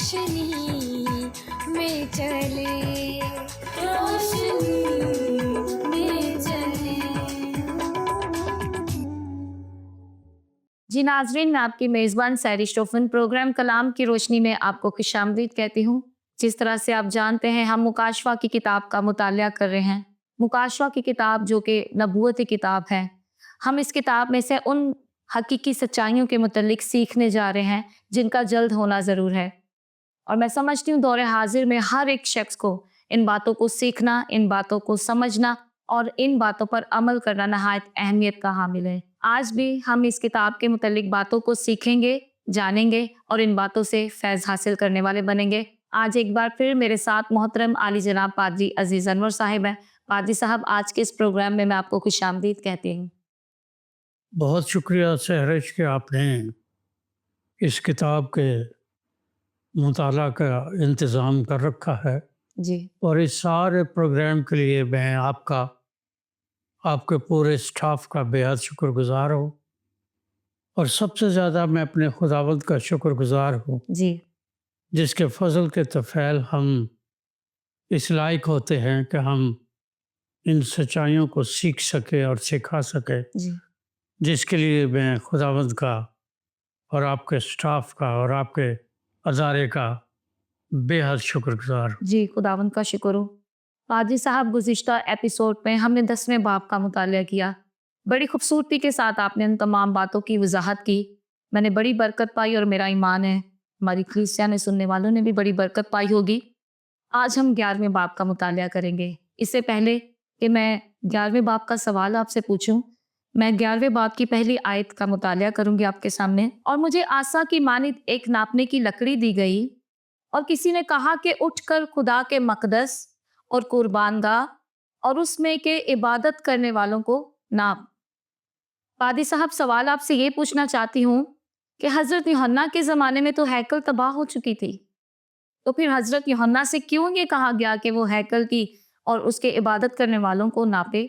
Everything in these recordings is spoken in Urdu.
روشنی میں چلے، روشنی میں چلے۔ جی ناظرین، میں آپ کی میزبان سیری شوفن پروگرام کلام کی روشنی میں آپ کو خوش آمدید کہتی ہوں۔ جس طرح سے آپ جانتے ہیں ہم مکاشفہ کی کتاب کا مطالعہ کر رہے ہیں۔ مکاشفہ کی کتاب جو کہ نبوتی کتاب ہے، ہم اس کتاب میں سے ان حقیقی سچائیوں کے متعلق سیکھنے جا رہے ہیں جن کا جلد ہونا ضرور ہے، اور میں سمجھتی ہوں دور حاضر میں ہر ایک شخص کو ان باتوں کو سیکھنا، ان باتوں کو سمجھنا اور ان باتوں پر عمل کرنا نہایت اہمیت کا حامل ہے۔ آج بھی ہم اس کتاب کے متعلق باتوں کو سیکھیں گے، جانیں گے اور ان باتوں سے فیض حاصل کرنے والے بنیں گے۔ آج ایک بار پھر میرے ساتھ محترم عالی جناب پادری عزیز انور صاحب ہیں۔ پادری صاحب، آج کے اس پروگرام میں آپ کو خوش آمدید کہتی ہوں۔ بہت شکریہ سہرش کہ آپ نے اس کتاب کے مطالعہ کا انتظام کر رکھا ہے، جی، اور اس سارے پروگرام کے لیے میں آپ کے پورے سٹاف کا بے حد شکر گزار ہوں، اور سب سے زیادہ میں اپنے خداوند کا شکر گزار ہوں جی، جس کے فضل کے طفیل ہم اس لائق ہوتے ہیں کہ ہم ان سچائیوں کو سیکھ سکے اور سکھا سکے، جی، جس کے لیے میں خداوند کا اور آپ کے سٹاف کا اور آپ کے ادارے کا بے حد شکر گزار ہوں۔ جی، خداوند کا شکر ہو۔ پادری صاحب، گزشتہ ایپیسوڈ میں ہم نے 10ویں باب کا مطالعہ کیا۔ بڑی خوبصورتی کے ساتھ آپ نے ان تمام باتوں کی وضاحت کی۔ میں نے بڑی برکت پائی، اور میرا ایمان ہے ہماری کلیسیا نے سننے والوں نے بھی بڑی برکت پائی ہوگی۔ آج ہم 11ویں باب کا مطالعہ کریں گے۔ اس سے پہلے کہ میں 11ویں باب کا سوال آپ سے پوچھوں، میں 11ویں باب کی پہلی آیت کا مطالعہ کروں گی آپ کے سامنے۔ اور مجھے آسا کی مانند ایک ناپنے کی لکڑی دی گئی، اور کسی نے کہا کہ اٹھ کر خدا کے مقدس اور قربان گاہ اور اس میں کے عبادت کرنے والوں کو ناپ۔ پادری صاحب، سوال آپ سے یہ پوچھنا چاہتی ہوں کہ حضرت یوحنا کے زمانے میں تو ہیکل تباہ ہو چکی تھی، تو پھر حضرت یوحنا سے کیوں یہ کہا گیا کہ وہ ہیکل کی اور اس کے عبادت کرنے والوں کو ناپے؟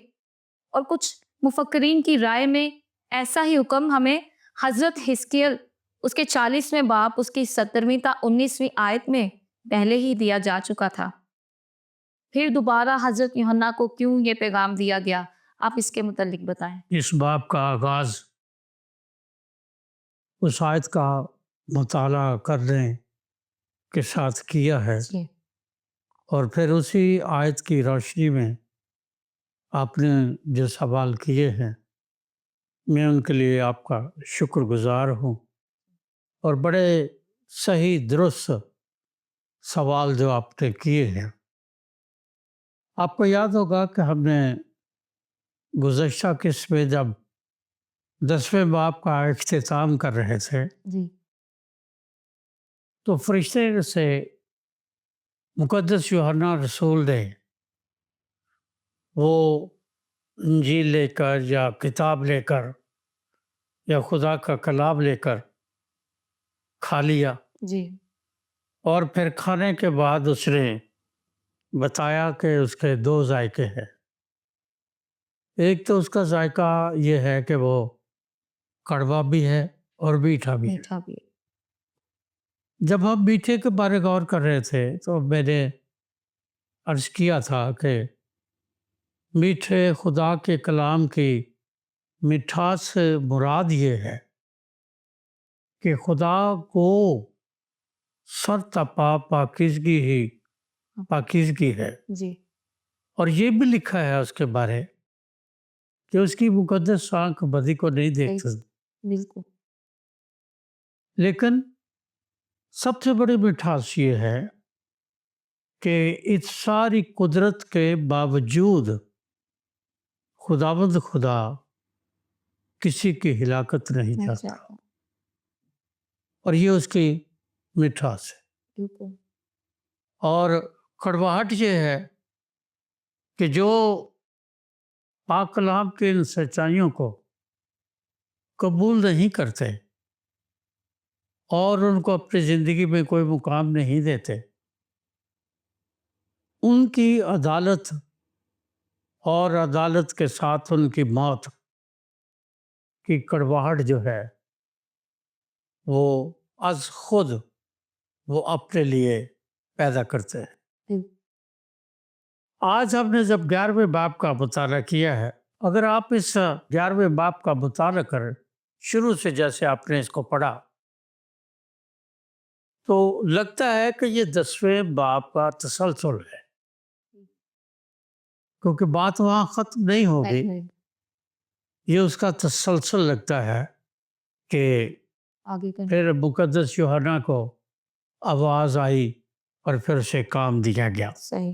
اور کچھ مفکرین کی رائے میں ایسا ہی حکم ہمیں حضرت حزقیل اس کے 40ویں باب اس کی 17ویں تا 19ویں آیت میں پہلے ہی دیا جا چکا تھا۔ پھر دوبارہ حضرت یوحنا کو کیوں یہ پیغام دیا گیا؟ آپ اس کے متعلق بتائیں۔ اس باب کا آغاز اس آیت کا مطالعہ کرنے کے ساتھ کیا ہے، جی، اور پھر اسی آیت کی روشنی میں آپ نے جو سوال کیے ہیں، میں ان کے لیے آپ کا شکر گزار ہوں، اور بڑے صحیح درست سوال جو آپ نے کیے ہیں۔ آپ کو یاد ہوگا کہ ہم نے گزشتہ قسط میں جب 10ویں باب کا اختتام کر رہے تھے جی، تو فرشتے سے مقدس یوحنا رسول نے وہ انجیل لے کر یا کتاب لے کر یا خدا کا کلام لے کر کھا لیا، جی، اور پھر کھانے کے بعد اس نے بتایا کہ اس کے 2 ذائقے ہیں۔ ایک تو اس کا ذائقہ یہ ہے کہ وہ کڑوا بھی ہے اور میٹھا بھی ہے۔ میٹھا بھی۔ جب ہم میٹھے کے بارے غور کر رہے تھے تو میں نے عرض کیا تھا کہ میٹھے خدا کے کلام کی مٹھاس سے مراد یہ ہے کہ خدا کو سرتپا پاکیزگی ہی پاکیزگی ہے، جی، اور یہ بھی لکھا ہے اس کے بارے کہ اس کی مقدس آنکھ بدی کو نہیں دیکھتی۔ بالکل۔ لیکن سب سے بڑی مٹھاس یہ ہے کہ اس ساری قدرت کے باوجود خداوند خدا کسی کی ہلاکت نہیں چاہتا، اور یہ اس کی مٹھاس ہے۔ بالکل۔ اور کڑواہٹ یہ ہے کہ جو پاک کلام کے ان سچائیوں کو قبول نہیں کرتے اور ان کو اپنی زندگی میں کوئی مقام نہیں دیتے، ان کی عدالت اور عدالت کے ساتھ ان کی موت کی کڑواہٹ جو ہے وہ از خود وہ اپنے لیے پیدا کرتے ہیں۔ جی آج ہم نے جب 11ویں باب کا مطالعہ کیا ہے، اگر آپ اس 11ویں باب کا مطالعہ کریں شروع سے، جیسے آپ نے اس کو پڑھا، تو لگتا ہے کہ یہ 10ویں باب کا تسلسل ہے، کیونکہ بات وہاں ختم نہیں ہوگی، یہ اس کا تسلسل لگتا ہے کہ آگے کا پھر مقدس یوحنا کو آواز آئی اور پھر اسے کام دیا گیا۔ صحیح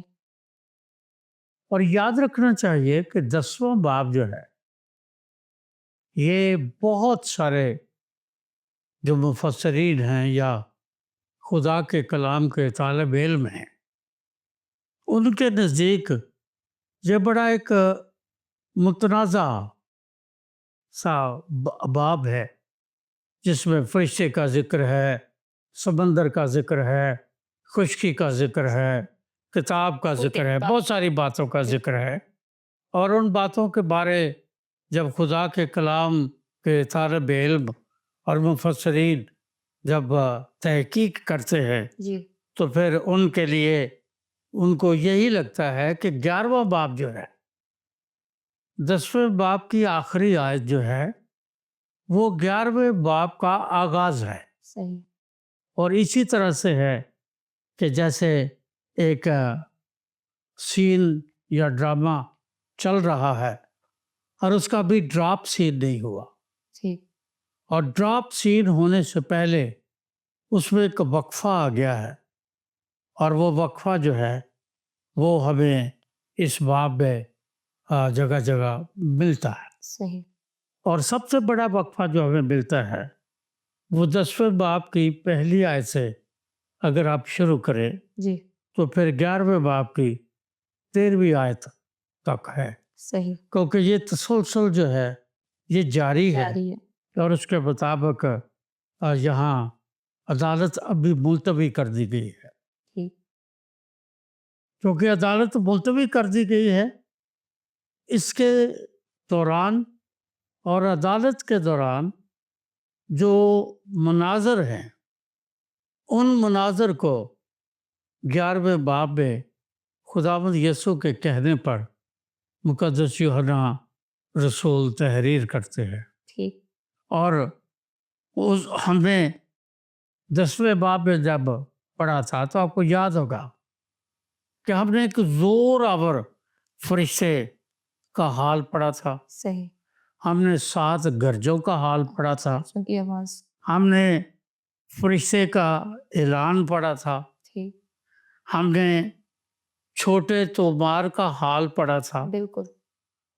اور یاد رکھنا چاہیے کہ 10واں باب جو ہے، یہ بہت سارے جو مفسرین ہیں یا خدا کے کلام کے طالب علم ہیں، ان کے نزدیک یہ بڑا ایک متنازع سا باب ہے، جس میں فرشتے کا ذکر ہے، سمندر کا ذکر ہے، خشکی کا ذکر ہے، کتاب کا ذکر ہے، بہت ساری باتوں کا ذکر ہے۔ اور ان باتوں کے بارے جب خدا کے کلام کے طالب علم اور مفسرین جب تحقیق کرتے ہیں، جی تو پھر ان کے لیے ان کو یہی لگتا ہے کہ 11واں باب جو ہے، 10ویں باب کی آخری آیت جو ہے، وہ 11ویں باب کا آغاز ہے۔ صحیح اور اسی طرح سے ہے کہ جیسے ایک سین یا ڈرامہ چل رہا ہے اور اس کا بھی ڈراپ سین نہیں ہوا، ٹھیک اور ڈراپ سین ہونے سے پہلے اس میں ایک وقفہ آ گیا ہے، اور وہ وقفہ جو ہے وہ ہمیں اس باب میں جگہ جگہ ملتا ہے۔ صحیح اور سب سے بڑا وقفہ جو ہمیں ملتا ہے وہ 10ویں باب کی پہلی آیت سے اگر آپ شروع کریں جی تو پھر 11ویں باب کی 13ویں آیت تک ہے، صحیح کیونکہ یہ تسلسل جو ہے یہ جاری ہے، جاری ہے اور اس کے مطابق یہاں عدالت ابھی ملتوی کر دی گئی ہے۔ ٹھیک کیونکہ عدالت ملتوی کر دی گئی ہے، اس کے دوران اور عدالت کے دوران جو مناظر ہیں، ان مناظر کو 11ویں باب میں خداوند یسوع کے کہنے پر مقدس یوحنا رسول تحریر کرتے ہیں۔ ٹھیک اور ہم نے 10ویں باب میں جب پڑھا تھا تو آپ کو یاد ہوگا کہ ہم نے ایک زور آور فرشتے کا حال پڑھا تھا، صحیح ہم نے 7 گرجوں کا حال پڑھا تھا، فرشتوں کی آواز ہم نے فرشتے کا اعلان پڑھا تھا، ٹھیک ہم نے چھوٹے تومار کا حال پڑھا تھا۔ بالکل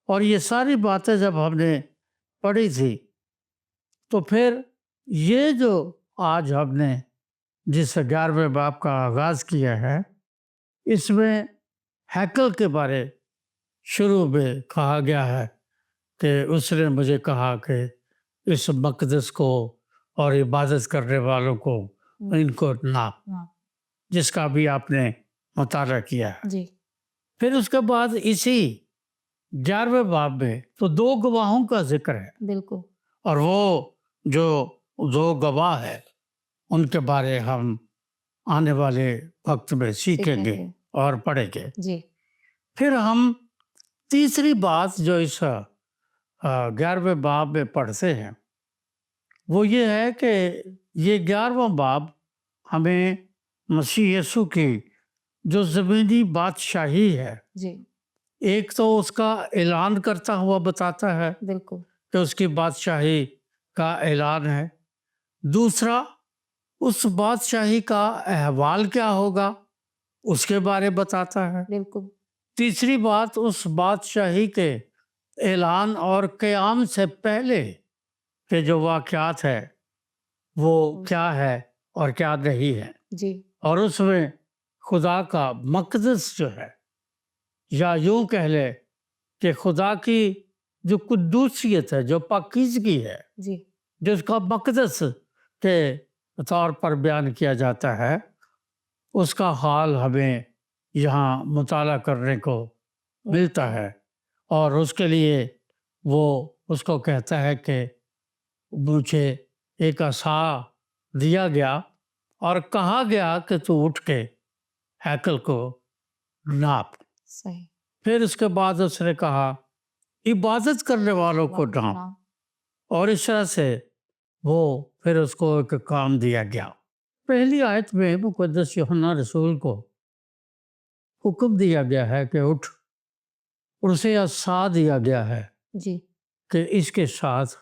اور یہ ساری باتیں جب ہم نے پڑھی تھی تو پھر یہ جو آج ہم نے جس 11ویں باب کا آغاز کیا ہے، اس میں ہیکل کے بارے شروع میں کہا گیا ہے کہ اس نے مجھے کہا کہ اس مقدس کو اور عبادت کرنے والوں کو ان کو ناپ، ہاں جس کا بھی آپ نے مطالعہ کیا ہے۔ جی پھر اس کے بعد اسی 11ویں باب میں تو 2 گواہوں کا ذکر ہے، بالکل اور وہ جو 2 گواہ ہے ان کے بارے ہم آنے والے وقت میں سیکھیں گے اور پڑھیں گے۔ جی پھر ہم تیسری بات جو اس 11ویں باب میں پڑھتے ہیں وہ یہ ہے کہ یہ 11واں باب ہمیں مسیح یسوع کی جو زمینی بادشاہی ہے، جی ایک تو اس کا اعلان کرتا ہوا بتاتا ہے بالکل کہ اس کی بادشاہی کا اعلان ہے، دوسرا اس بادشاہی کا احوال کیا ہوگا اس کے بارے بتاتا ہے، بالکل تیسری بات اس بادشاہی کے اعلان اور قیام سے پہلے کے جو واقعات ہے وہ کیا ہے اور کیا نہیں ہے، جی اور اس میں خدا کا مقدس جو ہے، یا یوں کہہ لے کہ خدا کی جو قدوسیت ہے، جو پاکیزگی ہے، جی جس کا مقدس کے طور پر بیان کیا جاتا ہے، اس کا حال ہمیں یہاں مطالعہ کرنے کو ملتا ہے۔ اور اس کے لیے وہ اس کو کہتا ہے کہ مجھے ایک عصا دیا گیا اور کہا گیا کہ تو اٹھ کے ہیکل کو ناپ. صحیح. پھر اس کے بعد اس نے کہا عبادت کرنے والوں کو ناپ. اور اس طرح سے وہ پھر اس کو ایک کام دیا گیا. پہلی آیت میں مقدس یوحنا رسول کو حکم دیا گیا ہے کہ اٹھ، اور اسے عصا دیا گیا ہے جی. کہ اس کے ساتھ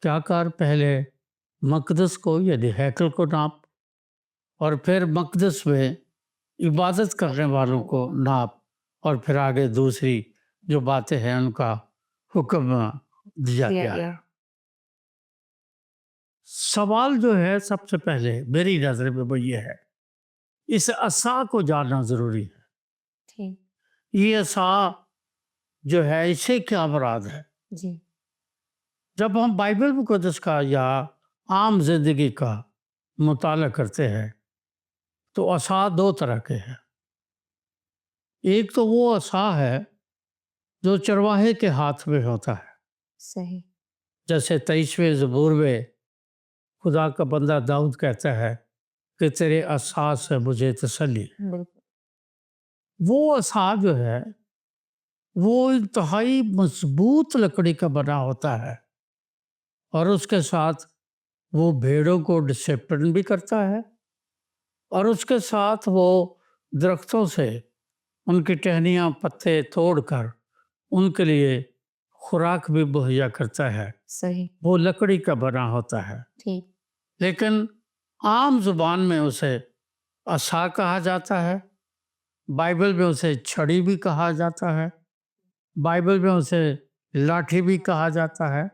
کیا کر، پہلے مقدس کو یعنی ہیکل کو ناپ، اور پھر مقدس میں عبادت کرنے والوں کو ناپ، اور پھر آگے دوسری جو باتیں ہیں ان کا حکم دیا گیا ہے. سوال جو ہے سب سے پہلے میری نظر میں وہ یہ ہے، اس عصا کو جاننا ضروری ہے. ٹھیک. یہ عصا جو ہے اس سے کیا مراد ہے؟ جی. جب ہم بائبل مقدس کا یا عام زندگی کا مطالعہ کرتے ہیں تو عصا دو طرح کے ہیں. ایک تو وہ عصا ہے جو چرواہے کے ہاتھ میں ہوتا ہے، صحیح. جیسے 23ویں زبور میں خدا کا بندہ داؤد کہتا ہے کہ تیرے عصا سے مجھے تسلی. بالکل. وہ عصا جو ہے وہ انتہائی مضبوط لکڑی کا بنا ہوتا ہے، اور اس کے ساتھ وہ بھیڑوں کو ڈسپلن بھی کرتا ہے، اور اس کے ساتھ وہ درختوں سے ان کی ٹہنیاں پتے توڑ کر ان کے لیے خوراک بھی مہیا کرتا ہے. صحیح. وہ لکڑی کا بنا ہوتا ہے. ٹھیک. لیکن عام زبان میں اسے عصا کہا جاتا ہے، بائبل میں اسے چھڑی بھی کہا جاتا ہے، بائبل میں اسے لاٹھی بھی کہا جاتا ہے،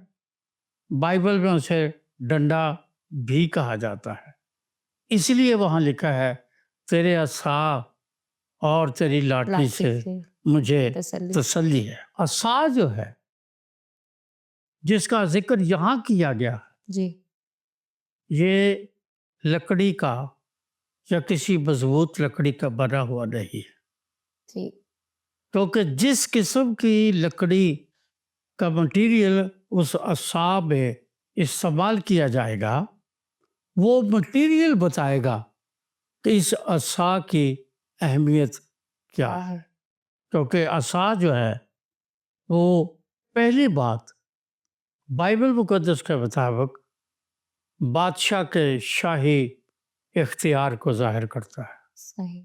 بائبل میں اسے ڈنڈا بھی کہا جاتا ہے. اس لیے وہاں لکھا ہے تیرے عصا اور تیری لاٹھی سے مجھے تسلی ہے. عصا جو ہے جس کا ذکر یہاں کیا گیا جی. یہ لکڑی کا یا کسی مضبوط لکڑی کا بنا ہوا نہیں ہے، ٹھیک. کیونکہ جس قسم کی لکڑی کا مٹیریل اس عصا میں استعمال کیا جائے گا وہ مٹیریل بتائے گا کہ اس عصا کی اہمیت کیا ہے. کیونکہ عصا جو ہے وہ پہلی بات بائبل مقدس کے مطابق بادشاہ کے شاہی اختیار کو ظاہر کرتا ہے. صحیح.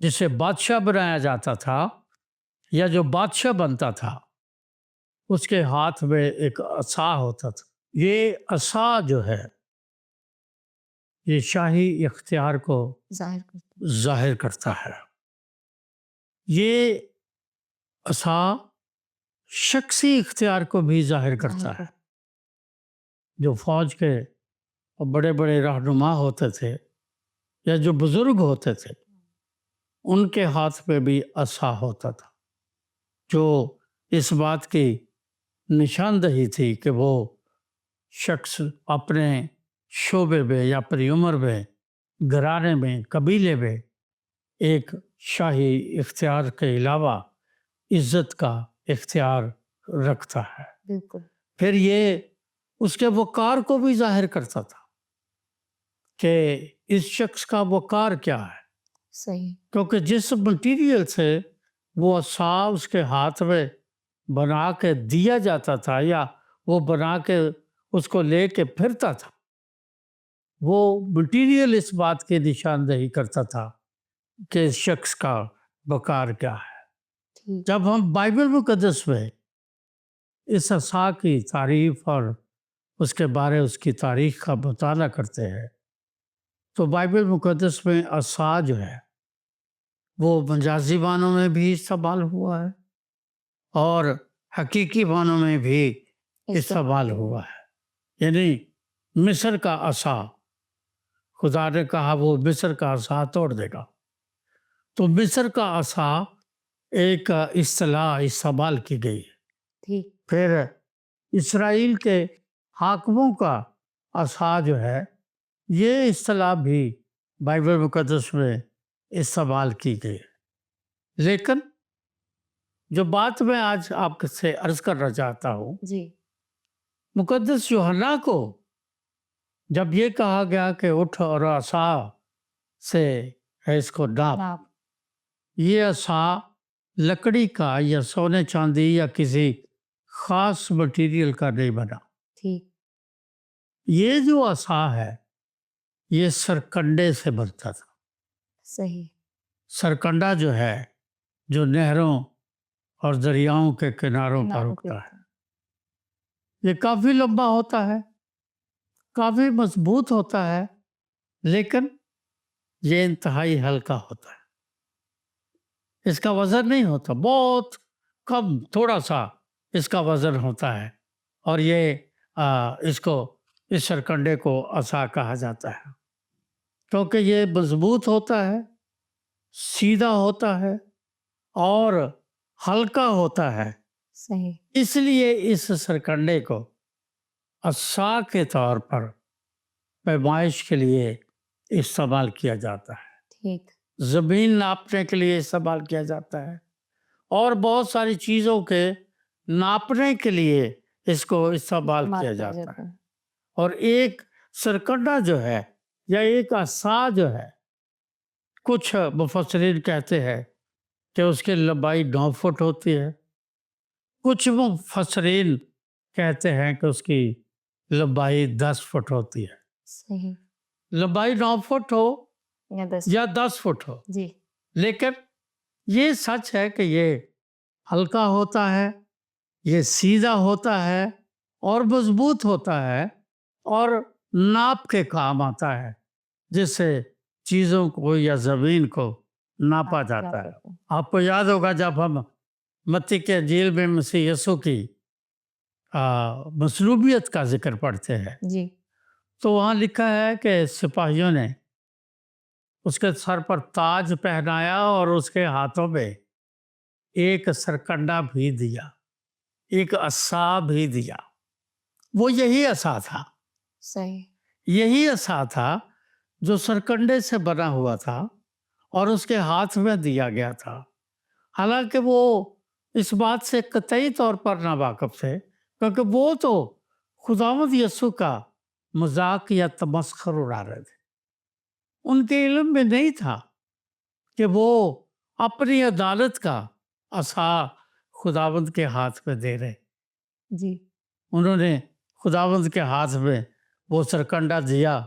جسے بادشاہ بنایا جاتا تھا یا جو بادشاہ بنتا تھا اس کے ہاتھ میں ایک عصا ہوتا تھا. یہ عصا جو ہے یہ شاہی اختیار کو ظاہر کرتا ہے. یہ عصا شخصی اختیار کو بھی ظاہر کرتا ہے. جو فوج کے بڑے بڑے رہنما ہوتے تھے یا جو بزرگ ہوتے تھے ان کے ہاتھ میں بھی عصا ہوتا تھا، جو اس بات کی نشاندہی تھی کہ وہ شخص اپنے شعبے میں یا اپنی عمر میں، گھرانے میں، قبیلے میں ایک شاہی اختیار کے علاوہ عزت کا اختیار رکھتا ہے. بالکل. پھر یہ اس کے وقار کو بھی ظاہر کرتا تھا کہ اس شخص کا وقار کیا ہے. صحیح. کیونکہ جس مٹیریل سے وہ عصا اس کے ہاتھ میں بنا کے دیا جاتا تھا یا وہ بنا کے اس کو لے کے پھرتا تھا، وہ مٹیریل اس بات کی نشاندہی کرتا تھا کہ اس شخص کا وقار کیا ہے. جب ہم بائبل مقدس میں اس عصا کی تعریف اور اس کے بارے اس کی تاریخ کا مطالعہ کرتے ہیں تو بائبل مقدس میں عصا جو ہے وہ مجازی معنوں میں بھی استعمال ہوا ہے اور حقیقی معنوں میں بھی استعمال ہوا ہے. یعنی مصر کا عصا، خدا نے کہا وہ مصر کا عصا توڑ دے گا، تو مصر کا عصا ایک اصطلاح استعمال کی گئی. پھر اسرائیل کے حاکموں کا عصا جو ہے یہ اصطلاح بھی بائبل مقدس میں استعمال کی گئی. لیکن جو بات میں آج آپ سے عرض کرنا چاہتا ہوں، جی. مقدس یوحنا کو جب یہ کہا گیا کہ اٹھ اور عصا سے اس کو ڈانپ، ناپ یہ عصا لکڑی کا یا سونے چاندی یا کسی خاص مٹیریل کا نہیں بنا. ٹھیک یہ جو عصا ہے یہ سرکنڈے سے بنتا تھا. صحیح سرکنڈا جو ہے جو نہروں اور دریاؤں کے کناروں پر ناپ اگتا ہے، یہ کافی لمبا ہوتا ہے، کافی مضبوط ہوتا ہے، لیکن یہ انتہائی ہلکا ہوتا ہے. اس کا وزن نہیں ہوتا، بہت کم، تھوڑا سا اس کا وزن ہوتا ہے. اور یہ اس سرکنڈے کو عصا کہا جاتا ہے کیونکہ یہ مضبوط ہوتا ہے، سیدھا ہوتا ہے اور ہلکا ہوتا ہے. صحیح اس لیے اس سرکنڈے کو عصا کے طور پر پیمائش کے لیے استعمال کیا جاتا ہے، ٹھیک زمین ناپنے کے لیے استعمال کیا جاتا ہے، اور بہت ساری چیزوں کے ناپنے کے لیے اس کو استعمال کیا جاتا ہے. اور ایک سرکنڈا جو ہے یا ایک عصا جو ہے، کچھ مفسرین کہتے ہیں کہ اس کی لمبائی 9 فٹ ہوتی ہے، کچھ مفسرین کہتے ہیں کہ اس کی لمبائی 10 فٹ ہوتی ہے. صحیح لمبائی 9 فٹ ہو یا 10 یا 10 فٹ ہو، جی لیکن یہ سچ ہے کہ یہ ہلکا ہوتا ہے، یہ سیدھا ہوتا ہے اور مضبوط ہوتا ہے اور ناپ کے کام آتا ہے، جس سے چیزوں کو یا زمین کو ناپا جاتا ہے. آپ کو یاد ہوگا جب ہم متی کے انجیل میں مسیح یسوع کی مصلوبیت کا ذکر پڑھتے ہیں جی تو وہاں لکھا ہے کہ سپاہیوں نے اس کے سر پر تاج پہنایا اور اس کے ہاتھوں میں ایک سرکنڈا بھی دیا، ایک عصا بھی دیا. وہ یہی عصا تھا، صحیح یہی عصا تھا جو سرکنڈے سے بنا ہوا تھا اور اس کے ہاتھ میں دیا گیا تھا. حالانکہ وہ اس بات سے قطعی طور پر ناواقف تھے کیونکہ وہ تو خداوند یسوع کا مذاق یا تمسخر اڑا رہے تھے. ان کے علم میں نہیں تھا کہ وہ اپنی عدالت کا عصا خداوند کے ہاتھ میں دے رہے. جی انہوں نے خداوند کے ہاتھ میں وہ سرکنڈا دیا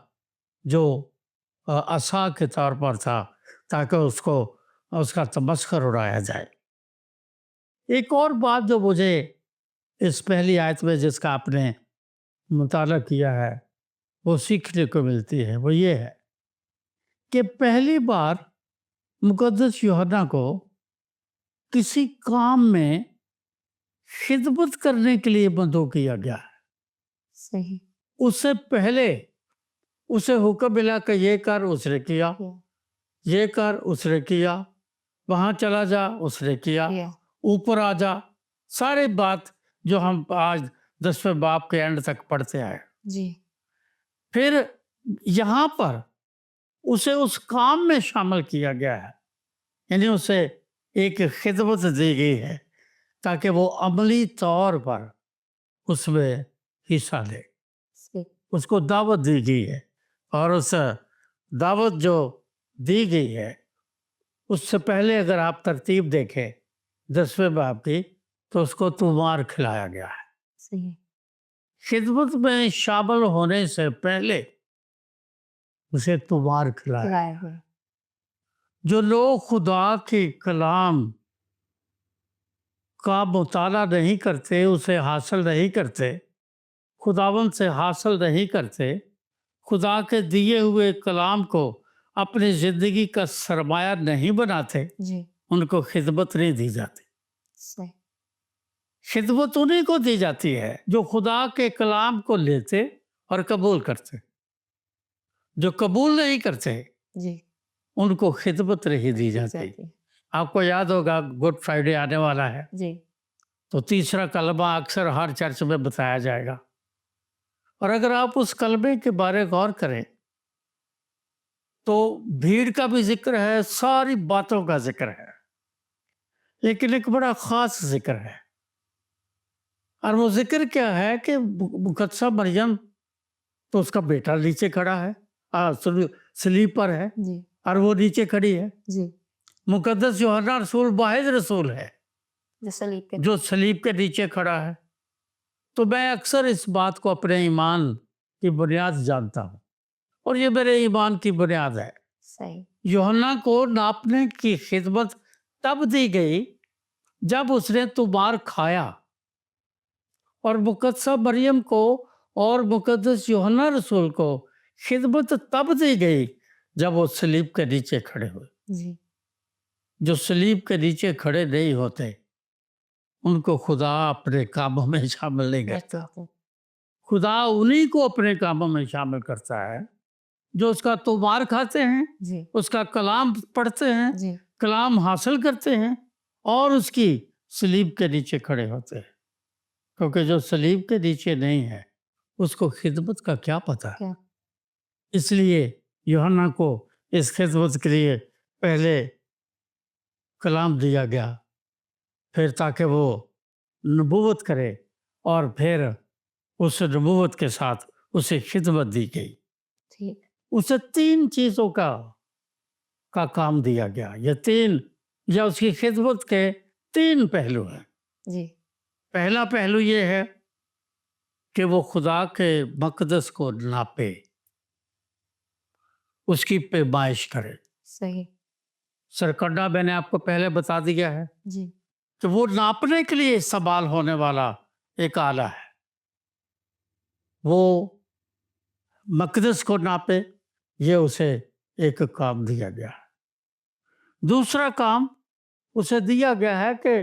جو عصا کے طور پر تھا تاکہ اس کا تمسخر اڑایا جائے. ایک اور بات جو مجھے اس پہلی آیت میں جس کا آپ نے مطالعہ کیا ہے وہ سیکھنے کو ملتی ہے، وہ یہ ہے کہ پہلی بار مقدس یوحنا کو کسی کام میں خدمت کرنے کے لیے مدعو کیا گیا ہے. صحیح اس سے پہلے اسے حکم ملا کہ یہ کر، اس نے کیا، یہ کر، اس نے کیا، وہاں چلا جا، اس نے کیا، اوپر آ جا، سارے بات جو ہم آج 10ویں باب کے اینڈ تک پڑھتے آئے. جی پھر یہاں پر اسے اس کام میں شامل کیا گیا ہے، یعنی اسے ایک خدمت دی گئی ہے تاکہ وہ عملی طور پر اس میں حصہ لے. اس کو دعوت دی گئی ہے اور اس دعوت جو دی گئی ہے اس سے پہلے اگر آپ ترتیب دیکھیں 10ویں باب کی تو اس کو تمار کھلایا گیا ہے. صحیح خدمت میں شامل ہونے سے پہلے اسے تمار کھلایا. جو لوگ خدا کے کلام کا مطالعہ نہیں کرتے، اسے حاصل نہیں کرتے، خداوند سے حاصل نہیں کرتے، خدا کے دیے ہوئے کلام کو اپنی زندگی کا سرمایہ نہیں بناتے، جی ان کو خدمت نہیں دی جاتی. صحیح خدمت انہیں کو دی جاتی ہے جو خدا کے کلام کو لیتے اور قبول کرتے. جو قبول نہیں کرتے جی ان کو خدمت نہیں دی جاتی. آپ کو یاد ہوگا گڈ فرائیڈے آنے والا ہے جی تو تیسرا کلمہ اکثر ہر چرچ میں بتایا جائے گا، اور اگر آپ اس کلمے کے بارے غور کریں تو بھیڑ کا بھی ذکر ہے، ساری باتوں کا ذکر ہے، لیکن ایک بڑا خاص ذکر ہے. اور وہ ذکر کیا ہے کہ مقدسہ مریم تو اس کا بیٹا نیچے کھڑا ہے، سلیب پر ہے جی اور وہ نیچے کھڑی ہے۔ جی مقدس یوحنا رسول واحد رسول ہے جو صلیب کے جو صلیب کے نیچے کھڑا ہے۔ تو میں اکثر اس بات کو اپنے ایمان کی بنیاد جانتا ہوں، اور یہ میرے ایمان کی بنیاد ہے۔ صحیح یوحنا کو ناپنے کی خدمت تب دی گئی جب اس نے تمار کھایا، اور مقدسہ مریم کو اور مقدس یوحنا رسول کو خدمت تب دی گئی جب وہ صلیب کے نیچے کھڑے ہوئے۔ جی جو صلیب کے نیچے کھڑے نہیں ہوتے ان کو خدا اپنے کاموں میں شامل نہیں کرتا۔ خدا انہی کو اپنے کاموں میں شامل کرتا ہے جو اس کا تمار کھاتے ہیں، جی اس کا کلام پڑھتے ہیں، جی کلام حاصل کرتے ہیں اور اس کی صلیب کے نیچے کھڑے ہوتے ہیں۔ کیونکہ جو صلیب کے نیچے نہیں ہے اس کو خدمت کا کیا پتہ ہے؟ کیا؟ اس لیے یوحنا کو اس خدمت کے لیے پہلے کلام دیا گیا، پھر تاکہ وہ نبوت کرے، اور پھر اس نبوت کے ساتھ اسے خدمت دی گئی۔ ٹھیک اسے 3 چیزوں کا کام دیا گیا۔ یہ 3 یا اس کی خدمت کے 3 پہلو ہیں۔ جی پہلا پہلو یہ ہے کہ وہ خدا کے مقدس کو ناپے، اس کی پیمائش کرے۔ صحیح سرکنڈا میں نے آپ کو پہلے بتا دیا ہے جی کہ وہ ناپنے کے لیے استعمال ہونے والا ایک آلہ ہے۔ وہ مقدس کو ناپے، یہ اسے ایک کام دیا گیا ہے۔ دوسرا کام اسے دیا گیا ہے کہ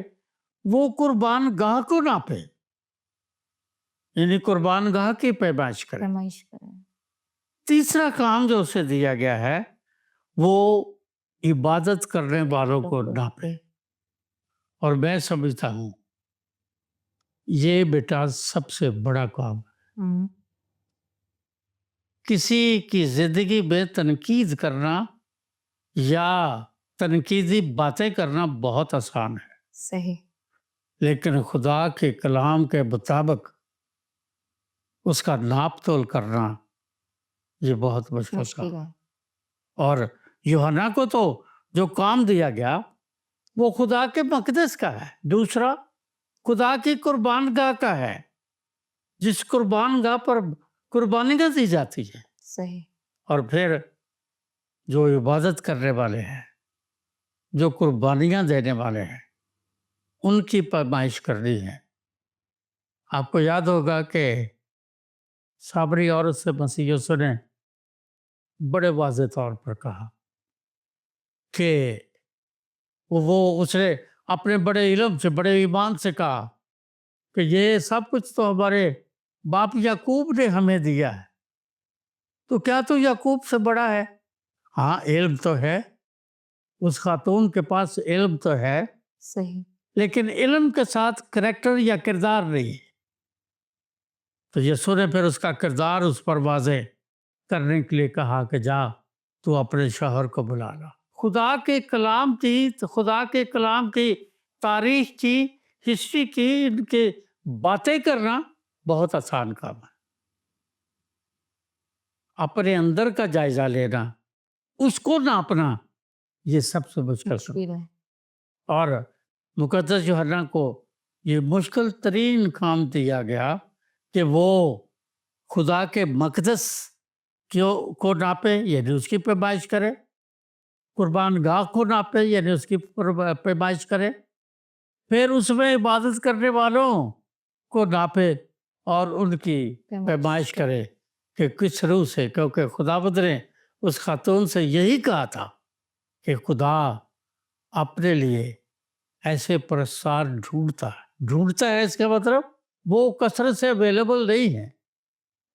وہ قربان گاہ کو ناپے، یعنی قربان گاہ کی پیمائش کرے۔ فرمائش کریں تیسرا کام جو اسے دیا گیا ہے وہ عبادت کرنے والوں کو ناپے۔ اور میں سمجھتا ہوں یہ بیٹا سب سے بڑا کام ہے۔ کسی کی زندگی میں تنقید کرنا یا تنقیدی باتیں کرنا بہت آسان ہے، صحیح لیکن خدا کے کلام کے مطابق اس کا ناپ تول کرنا یہ بہت مشکل مشکل کام ہے۔ ہے اور یوحنا کو تو جو کام دیا گیا وہ خدا کے مقدس کا ہے، دوسرا خدا کی قربان گاہ کا ہے، جس قربان گاہ پر قربانیاں دی جاتی ہیں، صحیح اور پھر جو عبادت کرنے والے ہیں، جو قربانیاں دینے والے ہیں، ان کی پیمائش کرنی ہے۔ آپ کو یاد ہوگا کہ سامری عورت سے مسیح یسوع نے بڑے واضح طور پر کہا کہ اس نے اپنے بڑے علم سے، بڑے ایمان سے کہا کہ یہ سب کچھ تو ہمارے باپ یعقوب نے ہمیں دیا ہے، تو کیا تو یعقوب سے بڑا ہے؟ ہاں علم تو ہے، اس خاتون کے پاس علم تو ہے، صحیح لیکن علم کے ساتھ کریکٹر یا کردار نہیں ہے۔ تو یسوع نے پھر اس کا کردار اس پر واضح کرنے کے لیے کہا کہ جا تو اپنے شوہر کو بلا لا۔ خدا کے کلام کی تاریخ کی، ہسٹری کی، ان کے باتیں کرنا بہت آسان کام ہے۔ اپنے اندر کا جائزہ لینا، اس کو ناپنا، یہ سب سے مشکل کام۔ مشکل ہے اور مقدس یوحنا کو یہ مشکل ترین کام دیا گیا کہ وہ خدا کے مقدس کو ناپے، یعنی اس کی پیمائش کرے، قربان گاہ کو ناپے، یعنی اس کی پیمائش کرے، پھر اس میں عبادت کرنے والوں کو ناپے اور ان کی پیمائش کرے کہ کس روح سے، کیونکہ خداوند نے اس خاتون سے یہی کہا تھا کہ خدا اپنے لیے ایسے پرستار ڈھونڈتا ہے، اس کا مطلب وہ کثرت سے اویلیبل نہیں ہے،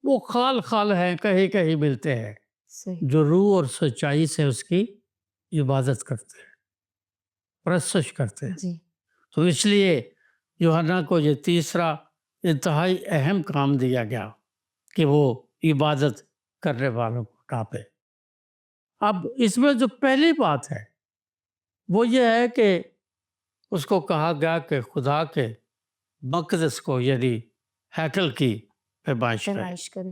وہ خال ہیں، کہیں کہیں ملتے ہیں، صحیح جو روح اور سچائی سے اس کی عبادت کرتے ہیں، پرستش کرتے ہیں۔ جی تو اس لیے یوحنا کو یہ تیسرا انتہائی اہم کام دیا گیا کہ وہ عبادت کرنے والوں کو ناپے۔ اب اس میں جو پہلی بات ہے وہ یہ ہے کہ اس کو کہا گیا کہ خدا کے مقدس کو، یعنی ہیکل کی پیمائش کرے۔ فرمائش کریں